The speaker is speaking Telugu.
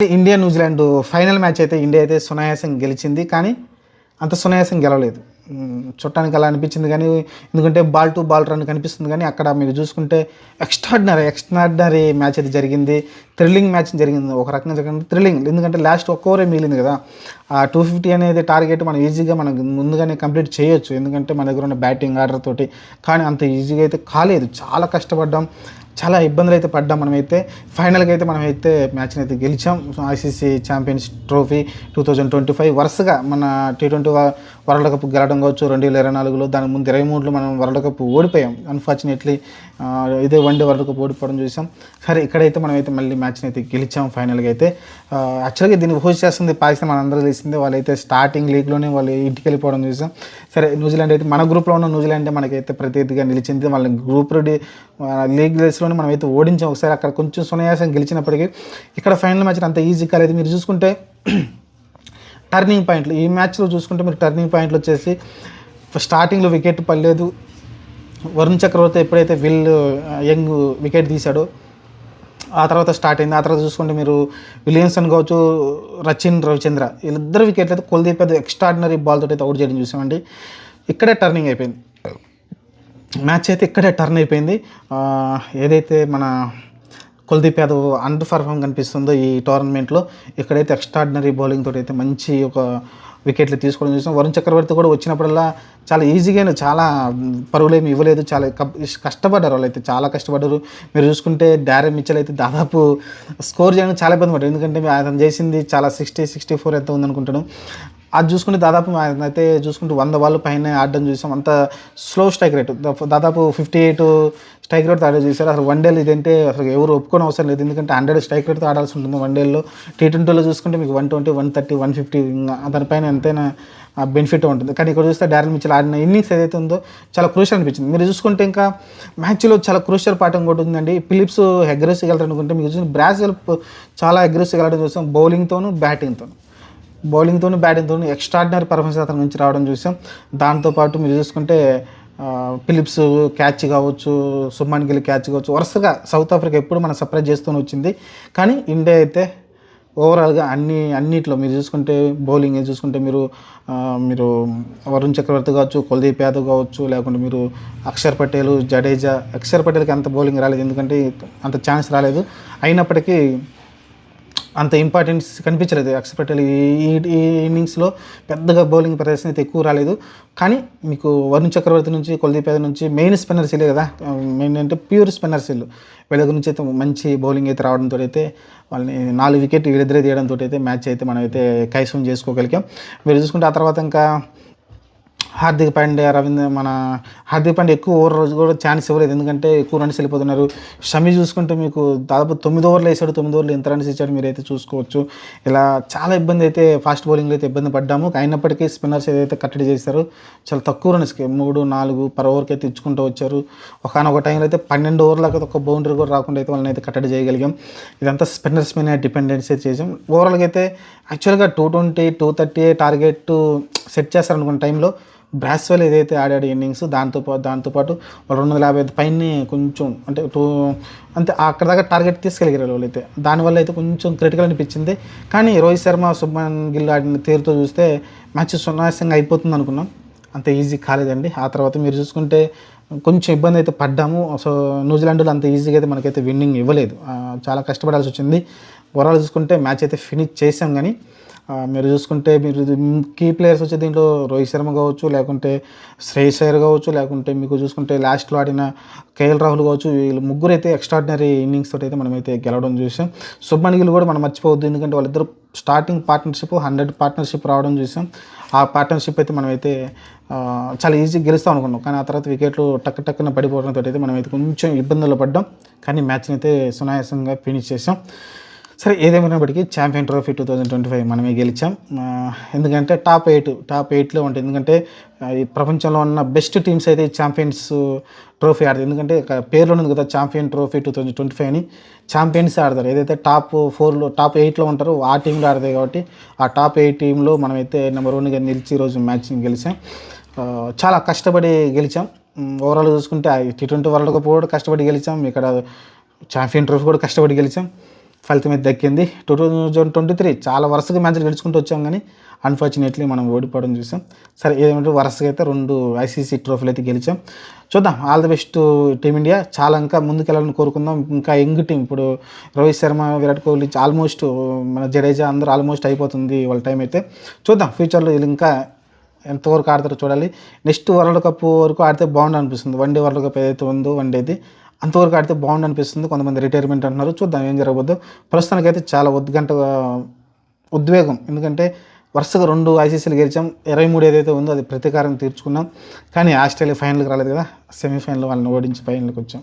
ఇండియా న్యూజిలాండ్ ఫైనల్ మ్యాచ్ అయితే ఇండియా అయితే సునాయాసం గెలిచింది. కానీ అంత సునాయాసం గెలవలేదు. చూడటానికి అలా అనిపించింది. కానీ ఎందుకంటే బాల్ టు బాల్ రన్ కనిపిస్తుంది. కానీ అక్కడ మీరు చూసుకుంటే ఎక్స్ట్రాడినరీ మ్యాచ్ అయితే జరిగింది. థ్రిల్లింగ్ మ్యాచ్ జరిగింది. ఒక రకంగా జరిగింది థ్రిల్లింగ్. ఎందుకంటే లాస్ట్ ఒక్క ఓవరే మిగిలింది కదా. ఆ 250 అనేది టార్గెట్ మనం ఈజీగా మనం ముందుగానే కంప్లీట్ చేయొచ్చు. ఎందుకంటే మన దగ్గర ఉన్న బ్యాటింగ్ ఆర్డర్ తోటి. కానీ అంత ఈజీగా అయితే కాలేదు. చాలా కష్టపడ్డాం, చాలా ఇబ్బందులు అయితే పడ్డాం. మనమైతే ఫైనల్గా అయితే మనమైతే మ్యాచ్ని అయితే గెలిచాం. ఐసీసీ ఛాంపియన్స్ ట్రోఫీ 2025 వరుసగా మన T20 వరల్డ్ కప్ గెలవడం కావచ్చు. 2024లో, దాని ముందు 23లో మనం వరల్డ్ కప్ ఓడిపోయాం. అన్ఫార్చునేట్లీ ఇదే వన్డే వరల్డ్ కప్ ఓడిపోవడం చూసాం. సరే, ఇక్కడైతే మనమైతే మళ్ళీ మ్యాచ్ని అయితే గెలిచాం ఫైనల్గా అయితే. యాక్చువల్గా దీన్ని హోస్ట్ చేస్తుంది పాకిస్తాన్, మనందరూ తెలిసిందే. వాళ్ళైతే స్టార్టింగ్ లీగ్లోనే వాళ్ళు ఇంటికి వెళ్ళిపోవడం చూసాం. సరే, న్యూజిలాండ్ అయితే మన గ్రూప్లో ఉన్న న్యూజిలాండ్ మనకైతే ప్రతినిధిగా నిలిచింది. వాళ్ళ గ్రూప్ లీగ్ రేస్లోనే మనమైతే ఓడించాం ఒకసారి. అక్కడ కొంచెం సునాయాసం గెలిచినప్పటికీ ఇక్కడ ఫైనల్ మ్యాచ్ అంత ఈజీ కాలేదు. మీరు చూసుకుంటే టర్నింగ్ పాయింట్లు ఈ మ్యాచ్లో చూసుకుంటే మీరు టర్నింగ్ పాయింట్లు వచ్చేసి స్టార్టింగ్లో వికెట్ పడలేదు. వరుణ్ చక్రవర్తి ఎప్పుడైతే యంగ్ వికెట్ తీశాడో ఆ తర్వాత స్టార్ట్ అయింది. ఆ తర్వాత చూసుకుంటే మీరు విలియమ్సన్ కావచ్చు, రచిన్ రవిచంద్ర వీళ్ళిద్దరు వికెట్లు అయితే కుల్దీప్ అయితే ఎక్స్ట్రాడినరీ బాల్ తోటి అయితే అవుట్ చేయడం చూసామండి. ఇక్కడే టర్నింగ్ అయిపోయింది మ్యాచ్ అయితే. ఇక్కడే టర్న్ అయిపోయింది. ఏదైతే మన కుల్దీప్ యాదవ్ అండర్ పర్ఫామ్ కనిపిస్తుందో ఈ టోర్నమెంట్లో, ఇక్కడైతే ఎక్స్ట్రాడినరీ బౌలింగ్ తోటి అయితే మంచి ఒక వికెట్లు తీసుకోవడం చూసాం. వరుణ్ చక్రవర్తి కూడా వచ్చినప్పుడల్లా చాలా ఈజీగానే, చాలా పరుగులేమి ఇవ్వలేదు. చాలా కష్టపడ్డారు వాళ్ళైతే, చాలా కష్టపడ్డారు. మీరు చూసుకుంటే డారెన్ మిచెల్ అయితే దాదాపు స్కోర్ చేయడానికి చాలా ఇబ్బంది పడ్డారు. ఎందుకంటే అతను చేసింది చాలా 60-64 ఎంత ఉందనుకుంటాను. అది చూసుకుంటే దాదాపు అయితే చూసుకుంటే 100 బాల్ పైన ఆడడం చూసాం. అంత స్లో స్ట్రైక్ రేట్, దాదాపు 58 స్ట్రైక్ రేట్తో ఆడే చూసారు. అసలు వన్డేలు ఇదంటే అసలు ఎవరు ఒప్పుకొని అవసరం లేదు. ఎందుకంటే 100 స్ట్రైక్ రేట్తో ఆడాల్సి ఉంటుంది వన్డేల్లో. T20లో చూసుకుంటే మీకు 120, 130, 150 దానిపైన ఎంతైనా బెనిఫిట్ ఉంటుంది. కానీ ఇక్కడ చూస్తే డారెన్ మిచెల్ ఆడిన ఇన్నింగ్స్ ఏదైతే ఉందో చాలా క్రూషియల్ అనిపించింది. మీరు చూసుకుంటే ఇంకా మ్యాచ్లో చాలా క్రూషియల్ పార్ట్ ఇంకోటి ఉందండి. ఫిలిప్స్ అగ్రెసివ్గా వెళ్ళారు అనుకుంటే మీకు చూసిన బ్రాజిల్ చాలా అగ్రెసివ్గా వెళ్ళడం చూసాం. బౌలింగ్తోనూ బ్యాటింగ్తోనూ ఎక్స్ట్రాడినరీ పర్ఫార్మెన్స్ అతని నుంచి రావడం చూసాం. దాంతోపాటు మీరు చూసుకుంటే ఫిలిప్స్ క్యాచ్ కావచ్చు, సుమన్ గిల్ క్యాచ్ కావచ్చు, వరుసగా సౌత్ ఆఫ్రికా ఎప్పుడు మనం సర్ప్రైజ్ చేస్తూనే వచ్చింది. కానీ ఇండియా అయితే ఓవరాల్గా అన్నిట్లో మీరు చూసుకుంటే బౌలింగ్ చూసుకుంటే మీరు వరుణ్ చక్రవర్తి కావచ్చు, కుల్దీప్ యాదవ్ కావచ్చు, లేకుంటే మీరు అక్షర్ పటేల్, జడేజా. అక్షర్ పటేల్కి అంత బౌలింగ్ రాలేదు, ఎందుకంటే అంత ఛాన్స్ రాలేదు. అయినప్పటికీ అంత ఇంపార్టెన్స్ కనిపించలేదు అక్షర్ పటేల్ ఈ ఇన్నింగ్స్లో. పెద్దగా బౌలింగ్ ప్రదర్శన అయితే ఎక్కువ రాలేదు. కానీ మీకు వరుణ్ చక్రవర్తి నుంచి, కుల్దీప్ యాదవ్ నుంచి మెయిన్ స్పిన్నర్స్ వీళ్ళే కదా. మెయిన్ అంటే ప్యూర్ స్పిన్నర్స్ వీళ్ళ గురించి అయితే మంచి బౌలింగ్ అయితే రావడంతో అయితే వాళ్ళని 4 వికెట్ వీళ్ళిద్దరే తీయడంతో అయితే మ్యాచ్ అయితే మనం అయితే కైవసం చేసుకోగలిగాం. మీరు చూసుకుంటే ఆ తర్వాత ఇంకా హార్దిక్ పాండ్యా ఎక్కువ ఓవర్ రోజు కూడా ఛాన్స్ ఇవ్వలేదు, ఎందుకంటే ఎక్కువ రన్స్ వెళ్ళిపోతున్నారు. షమి చూసుకుంటే మీకు దాదాపు 9 ఓవర్లు వేసాడు. 9 ఓవర్లు ఎంత రన్స్ ఇచ్చాడు మీరైతే చూసుకోవచ్చు. ఇలా చాలా ఇబ్బంది అయితే ఫాస్ట్ బౌలింగ్లో అయితే ఇబ్బంది పడ్డాము. అయినప్పటికీ స్పిన్నర్స్ ఏదైతే కట్టడి చేశారో చాలా తక్కువ రన్స్కి 3-4 పర్ ఓవర్కి అయితే ఇచ్చుకుంటూ వచ్చారు. ఒకనొక టైంలో అయితే 12 ఓవర్లకు ఒక బౌండరీ కూడా రాకుండా అయితే వాళ్ళని అయితే కట్టడి చేయగలిగాం. ఇదంతా స్పిన్నర్స్ మీద డిపెండెన్సీ అయితే చేసాం. ఓవరాల్గా అయితే యాక్చువల్గా 220, 230 టార్గెట్ సెట్ చేస్తారనుకున్న టైంలో బ్రాస్వెల్ ఏదైతే ఆడాడు ఇన్నింగ్స్, దాంతోపాటు 255 పైనే కొంచెం అంటే అక్కడ దాకా టార్గెట్ తీసుకెళ్ళారు వాళ్ళైతే. దానివల్ల అయితే కొంచెం క్రిటికల్ అనిపించింది. కానీ రోహిత్ శర్మ, శుభ్మన్ గిల్ ఆడిన తీరుతో చూస్తే మ్యాచ్ సునాయాసంగా అయిపోతుంది అనుకున్నాం. అంత ఈజీ కాలేదండి. ఆ తర్వాత మీరు చూసుకుంటే కొంచెం ఇబ్బంది అయితే పడ్డాము. సో న్యూజిలాండ్లో అంత ఈజీగా అయితే మనకైతే విన్నింగ్ ఇవ్వలేదు, చాలా కష్టపడాల్సి వచ్చింది. ఓవరాల్ చూసుకుంటే మ్యాచ్ అయితే ఫినిష్ చేసాం. కానీ మీరు చూసుకుంటే మీరు కీ ప్లేయర్స్ వచ్చే దీంట్లో రోహిత్ శర్మ కావచ్చు, లేకుంటే శ్రేయస్ అయ్యర్ కావచ్చు, లేకుంటే మీకు చూసుకుంటే లాస్ట్లో ఆడిన కేఎల్ రాహుల్ కావచ్చు, వీళ్ళు ముగ్గురు అయితే ఎక్స్ట్రాడినరీ ఇన్నింగ్స్ తోటి అయితే మనమైతే గెలవడం చూసాం. శుభ్మన్ గిల్ కూడా మనం మర్చిపోవద్దు, ఎందుకంటే వాళ్ళిద్దరు స్టార్టింగ్ పార్ట్నర్షిప్ 100 పార్ట్నర్షిప్ రావడం చూసాం. ఆ పార్ట్నర్షిప్ అయితే మనమైతే చాలా ఈజీ గెలుస్తాం అనుకున్నాం. కానీ ఆ తర్వాత వికెట్లు టక్కున పడిపోవడంతో అయితే మనమైతే కొంచెం ఇబ్బందులు పడ్డాం. కానీ మ్యాచ్ని అయితే సునాయాసంగా ఫినిష్ చేసాం. సరే, ఏదేమైనప్పటికీ ఛాంపియన్ ట్రోఫీ 2025 మనమే గెలిచాం. ఎందుకంటే టాప్ 8లో ఉంటుంది. ఎందుకంటే ఈ ప్రపంచంలో ఉన్న బెస్ట్ టీమ్స్ అయితే ఛాంపియన్స్ ట్రోఫీ ఆడతారు. ఎందుకంటే పేర్లో ఉంది కదా ఛాంపియన్ ట్రోఫీ 2025 అని. ఛాంపియన్స్ ఆడతారు, ఏదైతే టాప్ 8లో ఉంటారో ఆ టీంలో ఆడతాయి. కాబట్టి ఆ టాప్ 8 టీంలో మనమైతే నెంబర్ 1గా నిలిచి ఈరోజు మ్యాచ్ని గెలిచాం. చాలా కష్టపడి గెలిచాం. ఓవరాల్ చూసుకుంటే T20 వరల్డ్ కప్ కూడా కష్టపడి గెలిచాం. ఇక్కడ ఛాంపియన్ ట్రోఫీ కూడా కష్టపడి గెలిచాం. ఫలితం అయితే దక్కింది. 2023 చాలా వరుసగా మ్యాచ్లు గెలుచుకుంటూ వచ్చాం, కానీ అన్ఫార్చునేట్లీ మనం ఓడిపోవడం చూసాం. సరే ఏదేమంటే వరుసగా అయితే 2 ఐసీసీ ట్రోఫీలు అయితే గెలిచాం. చూద్దాం, ఆల్ ది బెస్ట్ టీమిండియా. చాలా ఇంకా ముందుకెళ్ళాలని కోరుకుందాం. ఇంకా యంగ్ టీం, ఇప్పుడు రోహిత్ శర్మ, విరాట్ కోహ్లీ ఆల్మోస్ట్, మన జడేజా అందరూ ఆల్మోస్ట్ అయిపోతుంది వాళ్ళ టైం అయితే. చూద్దాం ఫ్యూచర్లో వీళ్ళు ఇంకా ఎంతవరకు ఆడతారో చూడాలి. నెక్స్ట్ వరల్డ్ కప్ వరకు ఆడితే బాగుండు అనిపిస్తుంది. వన్డే వరల్డ్ కప్ ఏదైతే ఉందో వన్డేది, అంతవరకు ఆడితే బాగుండు అనిపిస్తుంది. కొంతమంది రిటైర్మెంట్ అంటున్నారు, చూద్దాం ఏం జరగబోద్దో. ప్రస్తుతానికైతే చాలా ఉద్వేగం, ఎందుకంటే వరుసగా 2 ఐసీసీలు గెలిచాం. 23 ఏదైతే ఉందో అది ప్రతీకారం తీర్చుకున్నాం. కానీ ఆస్ట్రేలియా ఫైనల్కి రాలేదు కదా, సెమీఫైనల్ వాళ్ళని ఓడించి ఫైనల్కి వచ్చాం.